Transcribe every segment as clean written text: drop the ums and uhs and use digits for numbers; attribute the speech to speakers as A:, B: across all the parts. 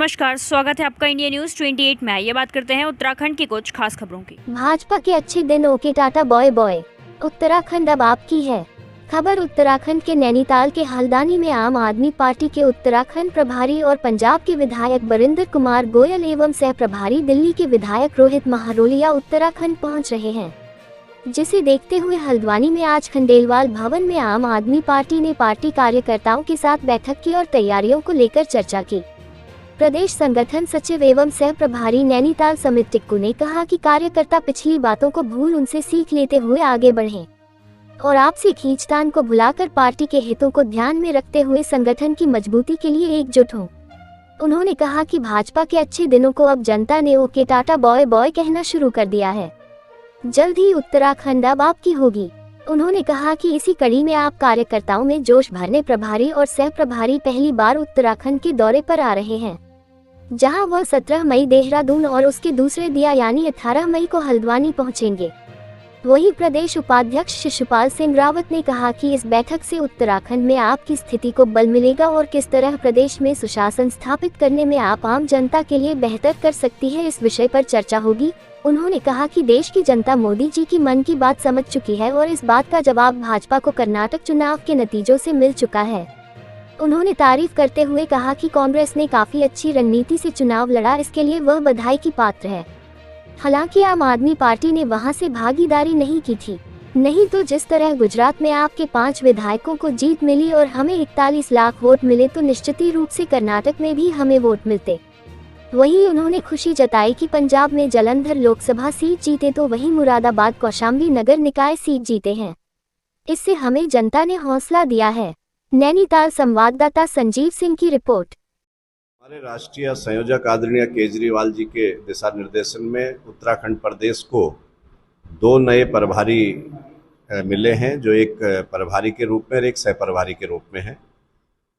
A: नमस्कार, स्वागत है आपका इंडिया न्यूज 28 में। ये बात करते हैं उत्तराखंड की कुछ खास खबरों की।
B: भाजपा के अच्छे दिनों के टाटा बॉय बॉय, उत्तराखंड अब आपकी है। खबर उत्तराखंड के नैनीताल के हल्द्वानी में आम आदमी पार्टी के उत्तराखंड प्रभारी और पंजाब के विधायक बरिंदर कुमार गोयल एवं सह प्रभारी दिल्ली के विधायक रोहित महारोलिया उत्तराखंड पहुंच रहे हैं, जिसे देखते हुए हल्द्वानी में आज खंडेलवाल भवन में आम आदमी पार्टी ने पार्टी कार्यकर्ताओं के साथ बैठक की और तैयारियों को लेकर चर्चा की। प्रदेश संगठन सचिव एवं सह प्रभारी नैनीताल समित टिक्कू ने कहा कि कार्यकर्ता पिछली बातों को भूल उनसे सीख लेते हुए आगे बढ़ें और आपसी खींचतान को भुलाकर पार्टी के हितों को ध्यान में रखते हुए संगठन की मजबूती के लिए एकजुट हों। उन्होंने कहा कि भाजपा के अच्छे दिनों को अब जनता ने ओके टाटा बॉय बॉय कहना शुरू कर दिया है। जल्द ही उत्तराखंड अब आपकी होगी। उन्होंने कहा कि इसी कड़ी में आप कार्यकर्ताओं में जोश भरने प्रभारी और सह प्रभारी पहली बार उत्तराखंड के दौरे पर आ रहे हैं, जहां वह 17 मई देहरादून और उसके दूसरे दिया यानी 18 मई को हल्द्वानी पहुंचेंगे। वहीं प्रदेश उपाध्यक्ष शिशुपाल सिंह रावत ने कहा कि इस बैठक से उत्तराखंड में आपकी स्थिति को बल मिलेगा और किस तरह प्रदेश में सुशासन स्थापित करने में आप आम जनता के लिए बेहतर कर सकती है, इस विषय पर चर्चा होगी। उन्होंने कहा कि देश की जनता मोदी जी की मन की बात समझ चुकी है और इस बात का जवाब भाजपा को कर्नाटक चुनाव के नतीजों से मिल चुका है। उन्होंने तारीफ करते हुए कहा कि कांग्रेस ने काफी अच्छी रणनीति से चुनाव लड़ा, इसके लिए वह बधाई की पात्र है। हालांकि आम आदमी पार्टी ने वहां से भागीदारी नहीं की थी, नहीं तो जिस तरह गुजरात में आपके 5 विधायकों को जीत मिली और हमें 41 लाख वोट मिले तो निश्चित ही रूप से कर्नाटक में भी हमें वोट मिलते। वहीं उन्होंने खुशी जताई कि पंजाब में जालंधर लोकसभा सीट जीते तो वहीं मुरादाबाद कौशाम्बी नगर निकाय सीट जीते हैं। इससे हमें जनता ने हौसला दिया है। नैनीताल संवाददाता संजीव सिंह की रिपोर्ट।
C: हमारे राष्ट्रीय संयोजक आदरणीय केजरीवाल जी के दिशा निर्देशन में उत्तराखंड प्रदेश को 2 नए प्रभारी मिले हैं, जो एक प्रभारी के रूप में और एक सह प्रभारी के रूप में है,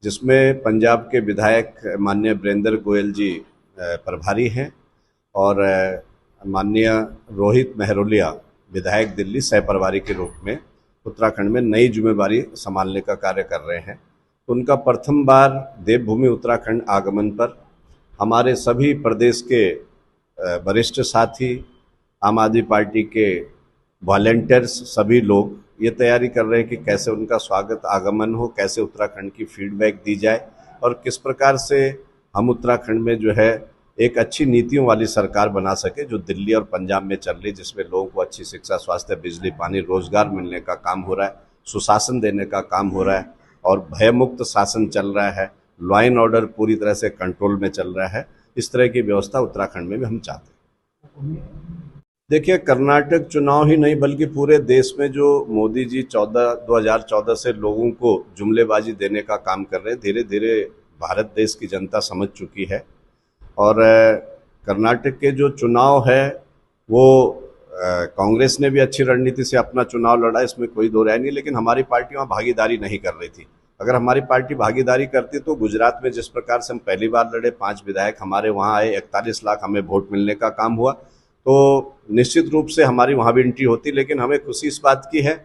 C: जिसमें पंजाब के विधायक माननीय बरिंदर गोयल जी प्रभारी हैं और माननीय रोहित महरोलिया विधायक दिल्ली सह प्रभारी के रूप में उत्तराखंड में नई जिम्मेदारी संभालने का कार्य कर रहे हैं। उनका प्रथम बार देवभूमि उत्तराखंड आगमन पर हमारे सभी प्रदेश के वरिष्ठ साथी, आम आदमी पार्टी के वॉलंटियर्स, सभी लोग ये तैयारी कर रहे हैं कि कैसे उनका स्वागत आगमन हो, कैसे उत्तराखंड की फीडबैक दी जाए और किस प्रकार से हम उत्तराखंड में जो है एक अच्छी नीतियों वाली सरकार बना सके, जो दिल्ली और पंजाब में चल रही, जिसमें लोगों को अच्छी शिक्षा, स्वास्थ्य, बिजली, पानी, रोजगार मिलने का काम हो रहा है, सुशासन देने का काम हो रहा है और भयमुक्त शासन चल रहा है, लॉ एंड ऑर्डर पूरी तरह से कंट्रोल में चल रहा है। इस तरह की व्यवस्था उत्तराखंड में भी हम चाहते हैं। देखिए, कर्नाटक चुनाव ही नहीं बल्कि पूरे देश में जो मोदी जी 2014 से लोगों को जुमलेबाजी देने का काम कर रहे हैं, धीरे धीरे भारत देश की जनता समझ चुकी है और कर्नाटक के जो चुनाव है वो कांग्रेस ने भी अच्छी रणनीति से अपना चुनाव लड़ा, इसमें कोई दो राय नहीं, लेकिन हमारी पार्टी वहाँ भागीदारी नहीं कर रही थी। अगर हमारी पार्टी भागीदारी करती तो गुजरात में जिस प्रकार से हम पहली बार लड़े, 5 विधायक हमारे वहाँ आए, 41 लाख हमें वोट मिलने का काम हुआ, तो निश्चित रूप से हमारी वहाँ भी एंट्री होती। लेकिन हमें खुशी इस बात की है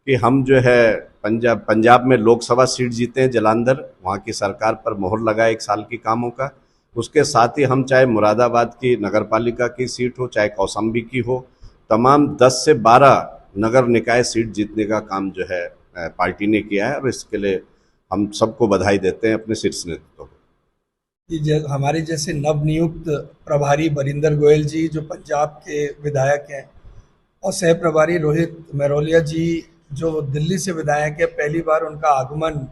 C: कि हम जो है पंजाब में लोकसभा सीट जीते हैं, जालंधर, वहाँ की सरकार पर मोहर लगा 1 साल की कामों का। उसके साथ ही हम चाहे मुरादाबाद की नगर पालिका की सीट हो, चाहे कौशाम्बी की हो, तमाम 10 से 12 नगर निकाय सीट जीतने का काम जो है पार्टी ने किया है और इसके लिए हम सबको बधाई देते हैं, अपने शीर्ष नेतृत्व को।
D: हमारे जैसे नवनियुक्त प्रभारी बरिंदर गोयल जी जो पंजाब के विधायक हैं और सह प्रभारी रोहित महरोलिया जी जो दिल्ली से विधायक है, पहली बार उनका आगमन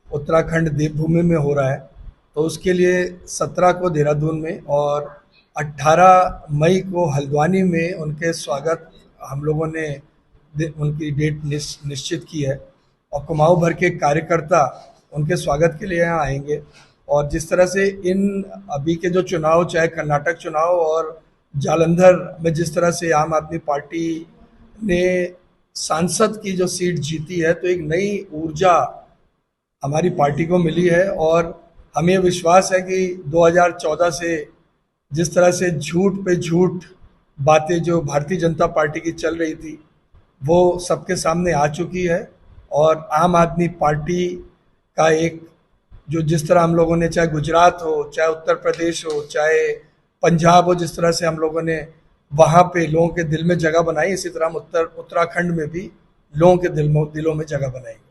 D: उत्तराखंड देवभूमि में हो रहा है, तो उसके लिए 17 को देहरादून में और 18 मई को हल्द्वानी में उनके स्वागत हम लोगों ने उनकी डेट निश्चित की है और कुमाऊं भर के कार्यकर्ता उनके स्वागत के लिए यहाँ आएंगे। और जिस तरह से इन अभी के जो चुनाव, चाहे कर्नाटक चुनाव और जालंधर में जिस तरह से आम आदमी पार्टी ने सांसद की जो सीट जीती है, तो एक नई ऊर्जा हमारी पार्टी को मिली है और हमें विश्वास है कि 2014 से जिस तरह से झूठ पे झूठ बातें जो भारतीय जनता पार्टी की चल रही थी वो सबके सामने आ चुकी है और आम आदमी पार्टी का एक जो जिस तरह हम लोगों ने, चाहे गुजरात हो, चाहे उत्तर प्रदेश हो, चाहे पंजाब हो, जिस तरह से हम लोगों ने वहाँ पे लोगों के दिल में जगह बनाई, इसी तरह हम उत्तराखंड में भी लोगों के दिलों में जगह बनाएंगे।